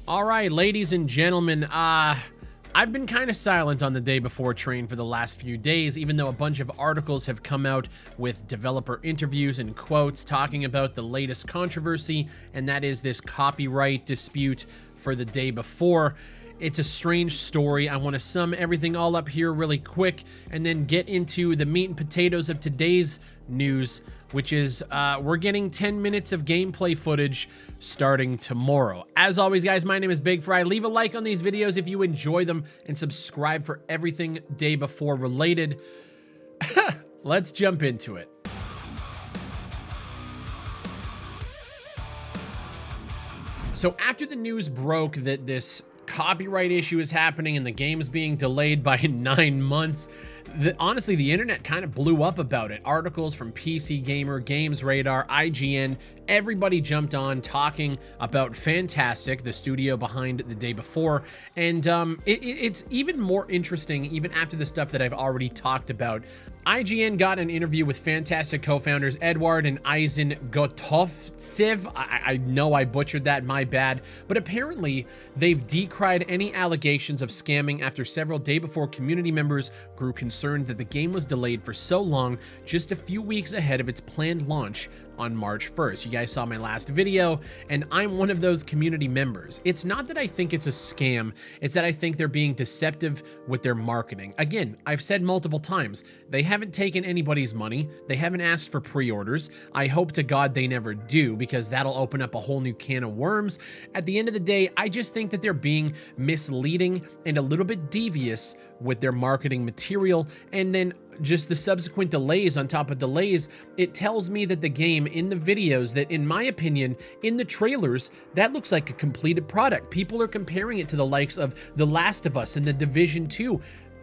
All right, ladies and gentlemen, I've been kind of silent on the day before train for the last few days, even though a bunch of articles have come out with developer interviews and quotes talking about the latest controversy, and that is this copyright dispute for the day before. It's a strange story. I want to sum everything all up here really quick and then get into the meat and potatoes of today's news, which is we're getting 10 minutes of gameplay footage starting tomorrow. As always, guys, my name is Big Fry. Leave a like on these videos if you enjoy them and subscribe for everything day before related. Let's jump into it. So after the news broke that this copyright issue is happening and the game's being delayed by 9 months, honestly, the internet kind of blew up about it. Articles from PC Gamer, Games Radar, IGN, everybody jumped on talking about Fantastic, the studio behind the day before. And it's even more interesting, even after the stuff that I've already talked about. IGN got an interview with Fantastic co-founders Edward and Eisen Gotovtsev. I know I butchered that, my bad. But apparently, they've decried any allegations of scamming after several day before community members grew concerned that the game was delayed for so long, just a few weeks ahead of its planned launch on March 1st. You guys saw my last video, and I'm one of those community members. It's not that I think it's a scam, it's that I think they're being deceptive with their marketing. Again, I've said multiple times, they haven't taken anybody's money, they haven't asked for pre-orders. I hope to God they never do, because that'll open up a whole new can of worms. At the end of the day, I just think that they're being misleading and a little bit devious with their marketing material, and then just the subsequent delays on top of delays. It tells me that the game in the videos, that in my opinion, in the trailers, that looks like a completed product. People are comparing it to the likes of The Last of Us and The Division 2.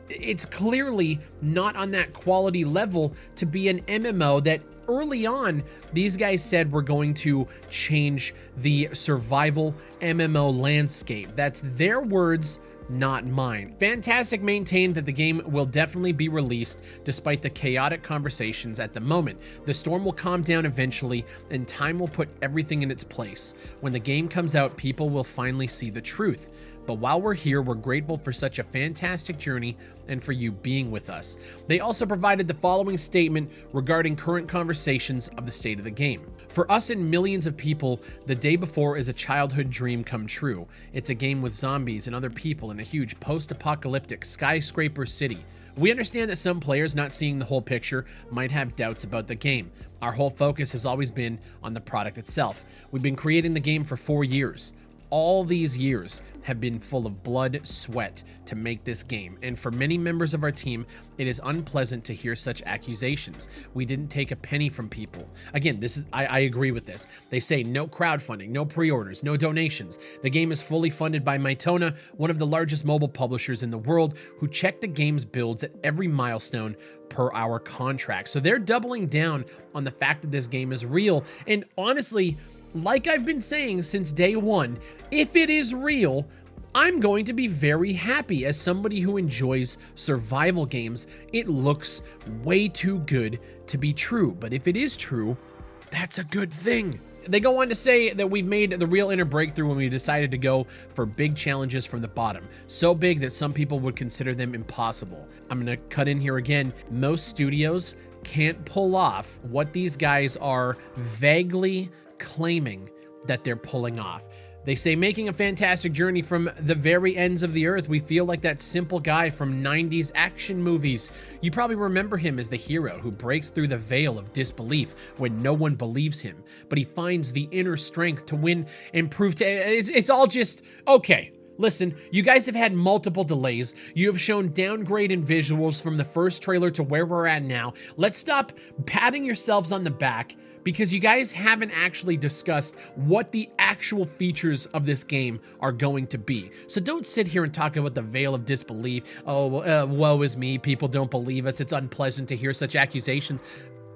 It's clearly not on that quality level to be an MMO that early on, these guys said we're going to change the survival MMO landscape. That's their words, not mine. Fantastic maintained that the game will definitely be released despite the chaotic conversations at the moment. The storm will calm down eventually, and time will put everything in its place. When the game comes out, people will finally see the truth. But while we're here, we're grateful for such a fantastic journey and for you being with us. They also provided the following statement regarding current conversations of the state of the game. For us and millions of people, the day before is a childhood dream come true. It's a game with zombies and other people in a huge post-apocalyptic skyscraper city. We understand that some players not seeing the whole picture might have doubts about the game. Our whole focus has always been on the product itself. We've been creating the game for 4 years. All these years have been full of blood, sweat to make this game, and for many members of our team, it is unpleasant to hear such accusations. We didn't take a penny from people. Again, I agree with this. They say no crowdfunding, no pre-orders, no donations. The game is fully funded by Mytona, one of the largest mobile publishers in the world, who check the game's builds at every milestone per our contract. So they're doubling down on the fact that this game is real, and honestly, like I've been saying since day one, if it is real, I'm going to be very happy. As somebody who enjoys survival games, it looks way too good to be true. But if it is true, that's a good thing. They go on to say that we've made the real inner breakthrough when we decided to go for big challenges from the bottom. So big that some people would consider them impossible. I'm gonna cut in here again. Most studios can't pull off what these guys are vaguely claiming that they're pulling off. They say, making a fantastic journey from the very ends of the earth. We feel like that simple guy from 90s action movies. You probably remember him as the hero who breaks through the veil of disbelief when no one believes him, but he finds the inner strength to win and prove to... It's all just... Okay, listen, you guys have had multiple delays. You have shown downgrade in visuals from the first trailer to where we're at now. Let's stop patting yourselves on the back, because you guys haven't actually discussed what the actual features of this game are going to be. So don't sit here and talk about the veil of disbelief. Oh, woe is me, people don't believe us, it's unpleasant to hear such accusations.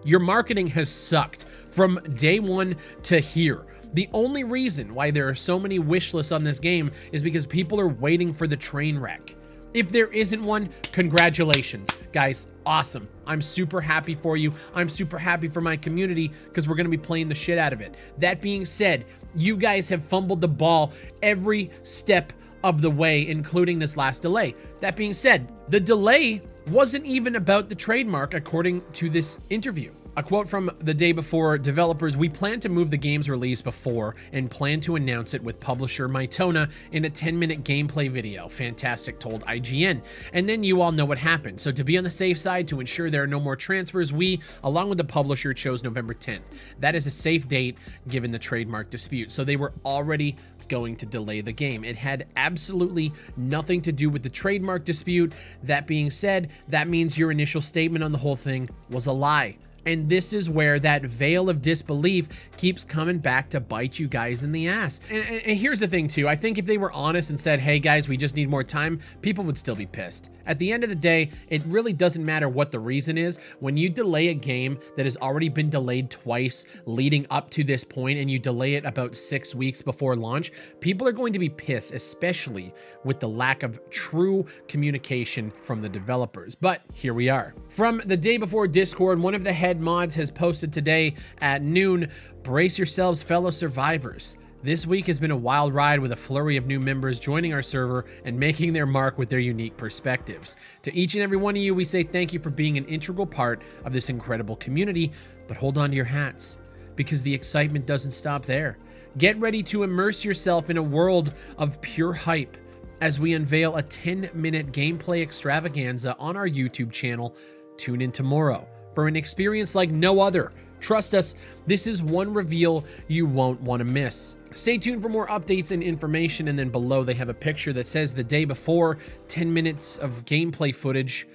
Your marketing has sucked from day one to here. The only reason why there are so many wish lists on this game is because people are waiting for the train wreck. If there isn't one, congratulations, guys. Awesome. I'm super happy for you. I'm super happy for my community because we're going to be playing the shit out of it. That being said, You guys have fumbled the ball every step of the way, including this last delay. That being said, the delay wasn't even about the trademark, according to this interview. A quote from the day before: developers, we plan to move the game's release before and plan to announce it with publisher Mytona in a 10-minute gameplay video, Fantastic told IGN. And then you all know what happened. So to be on the safe side, to ensure there are no more transfers, we, along with the publisher, chose November 10th. That is a safe date given the trademark dispute. So they were already going to delay the game. It had absolutely nothing to do with the trademark dispute. That being said, that means your initial statement on the whole thing was a lie. And this is where that veil of disbelief keeps coming back to bite you guys in the ass. And here's the thing too, I think if they were honest and said, hey guys, we just need more time, people would still be pissed. At the end of the day, it really doesn't matter what the reason is. When you delay a game that has already been delayed twice leading up to this point, and you delay it about 6 weeks before launch, people are going to be pissed, especially with the lack of true communication from the developers. But here we are. From the day before Discord, one of the head mods has posted today at noon, brace yourselves, fellow survivors. This week has been a wild ride with a flurry of new members joining our server and making their mark with their unique perspectives. To each and every one of you, we say thank you for being an integral part of this incredible community, but hold on to your hats, because the excitement doesn't stop there. Get ready to immerse yourself in a world of pure hype as we unveil a 10-minute gameplay extravaganza on our YouTube channel. Tune in tomorrow for an experience like no other. Trust us, this is one reveal you won't want to miss. Stay tuned for more updates and information, and then below they have a picture that says the day before, 10 minutes of gameplay footage.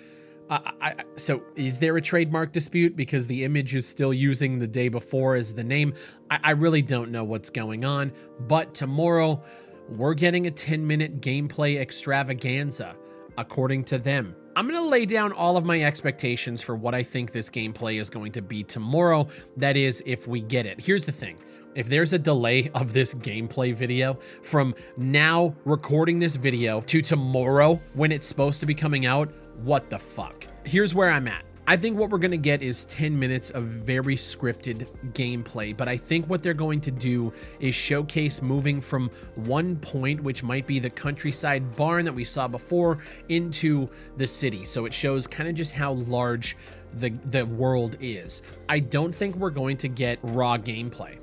So is there a trademark dispute because the image is still using the day before as the name? I really don't know what's going on, but tomorrow we're getting a 10-minute gameplay extravaganza, according to them. I'm going to lay down all of my expectations for what I think this gameplay is going to be tomorrow. That is, if we get it. Here's the thing. If there's a delay of this gameplay video from now recording this video to tomorrow when it's supposed to be coming out, what the fuck? Here's where I'm at. I think what we're going to get is 10 minutes of very scripted gameplay, but I think what they're going to do is showcase moving from one point, which might be the countryside barn that we saw before, into the city. So it shows kind of just how large the world is. I don't think we're going to get raw gameplay.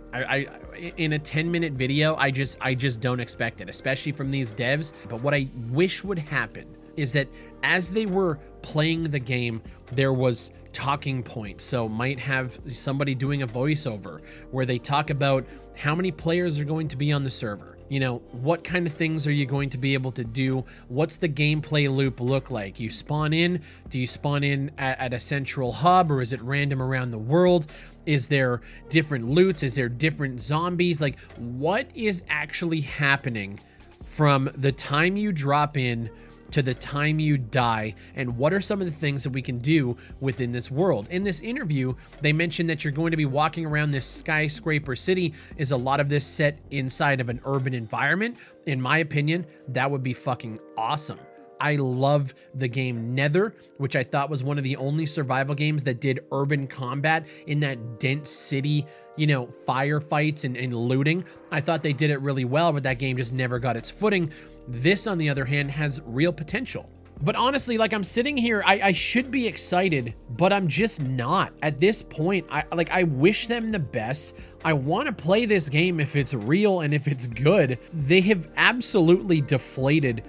In a 10-minute video, I just don't expect it, especially from these devs. But what I wish would happen is that as they were playing the game, there was talking points. So might have somebody doing a voiceover where they talk about how many players are going to be on the server. You know, what kind of things are you going to be able to do? What's the gameplay loop look like? You spawn in, do you spawn in at a central hub, or is it random around the world? Is there different loots? Is there different zombies? Like, what is actually happening from the time you drop in to the time you die, and what are some of the things that we can do within this world? In this interview, they mentioned that you're going to be walking around this skyscraper city. Is a lot of this set inside of an urban environment? In my opinion, that would be fucking awesome. I love the game Nether, which I thought was one of the only survival games that did urban combat in that dense city, you know, firefights and looting. I thought they did it really well, but that game just never got its footing. This, on the other hand, has real potential. But honestly, like, I'm sitting here, I should be excited, but I'm just not. At this point, I wish them the best. I want to play this game if it's real and if it's good. They have absolutely deflated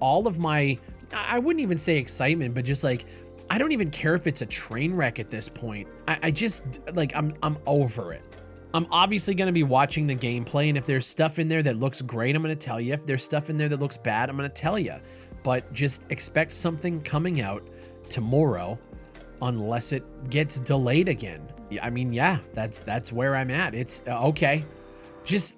all of my, I wouldn't even say excitement, but just like, I don't even care if it's a train wreck at this point. I just, like, I'm over it. I'm obviously going to be watching the gameplay, and if there's stuff in there that looks great, I'm going to tell you. If there's stuff in there that looks bad, I'm going to tell you. But just expect something coming out tomorrow unless it gets delayed again. I mean, yeah, that's where I'm at. It's okay. Just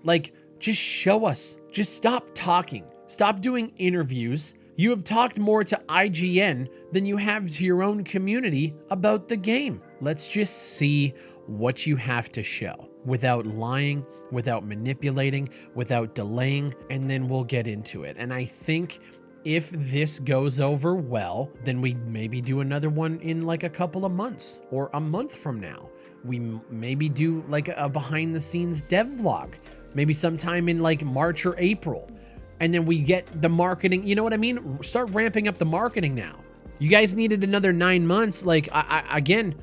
show us. Just stop talking. Stop doing interviews. You have talked more to IGN than you have to your own community about the game. Let's just see what you have to show without lying, without manipulating, without delaying, and then we'll get into it. And I think if this goes over well, then we maybe do another one in like a couple of months or a month from now. We maybe do like a behind the scenes dev vlog. maybe sometime in like March or April. And then we get the marketing, you know what I mean? Start ramping up the marketing now. You guys needed another 9 months. Like, again,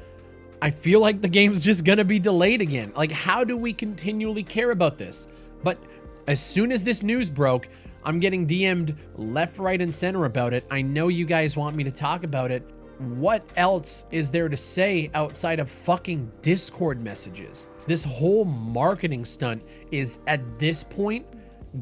I feel like the game's just gonna be delayed again. Like, how do we continually care about this? But as soon as this news broke, I'm getting DM'd left, right, and center about it. I know you guys want me to talk about it. What else is there to say outside of fucking Discord messages? This whole marketing stunt is, at this point,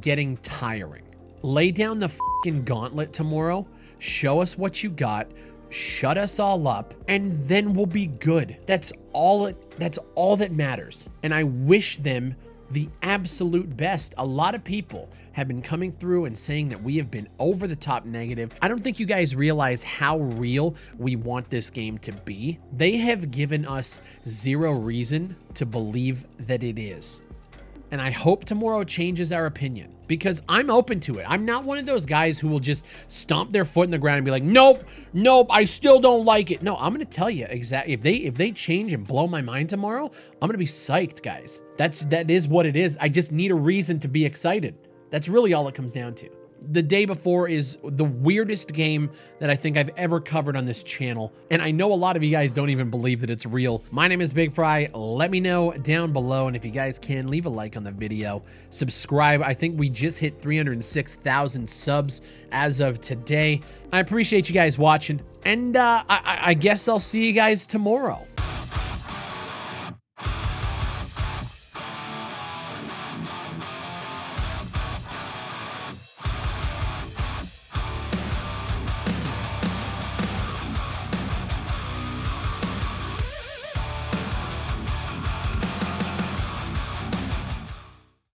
getting tiring. Lay down the fucking gauntlet tomorrow. Show us what you got. Shut us all up, and then we'll be good. That's all that matters. And I wish them the absolute best. A lot of people have been coming through and saying that we have been over the top negative. I don't think you guys realize how real we want this game to be. They have given us zero reason to believe that it is. And I hope tomorrow changes our opinion, because I'm open to it. I'm not one of those guys who will just stomp their foot in the ground and be like, nope, I still don't like it. No, I'm going to tell you exactly. If they change and blow my mind tomorrow, I'm going to be psyched, guys. That is what it is. I just need a reason to be excited. That's really all it comes down to. The day before is the weirdest game that I think I've ever covered on this channel. And I know a lot of you guys don't even believe that it's real. My name is Big Fry. Let me know down below. And if you guys can, leave a like on the video. Subscribe. I think we just hit 306,000 subs as of today. I appreciate you guys watching. And I guess I'll see you guys tomorrow.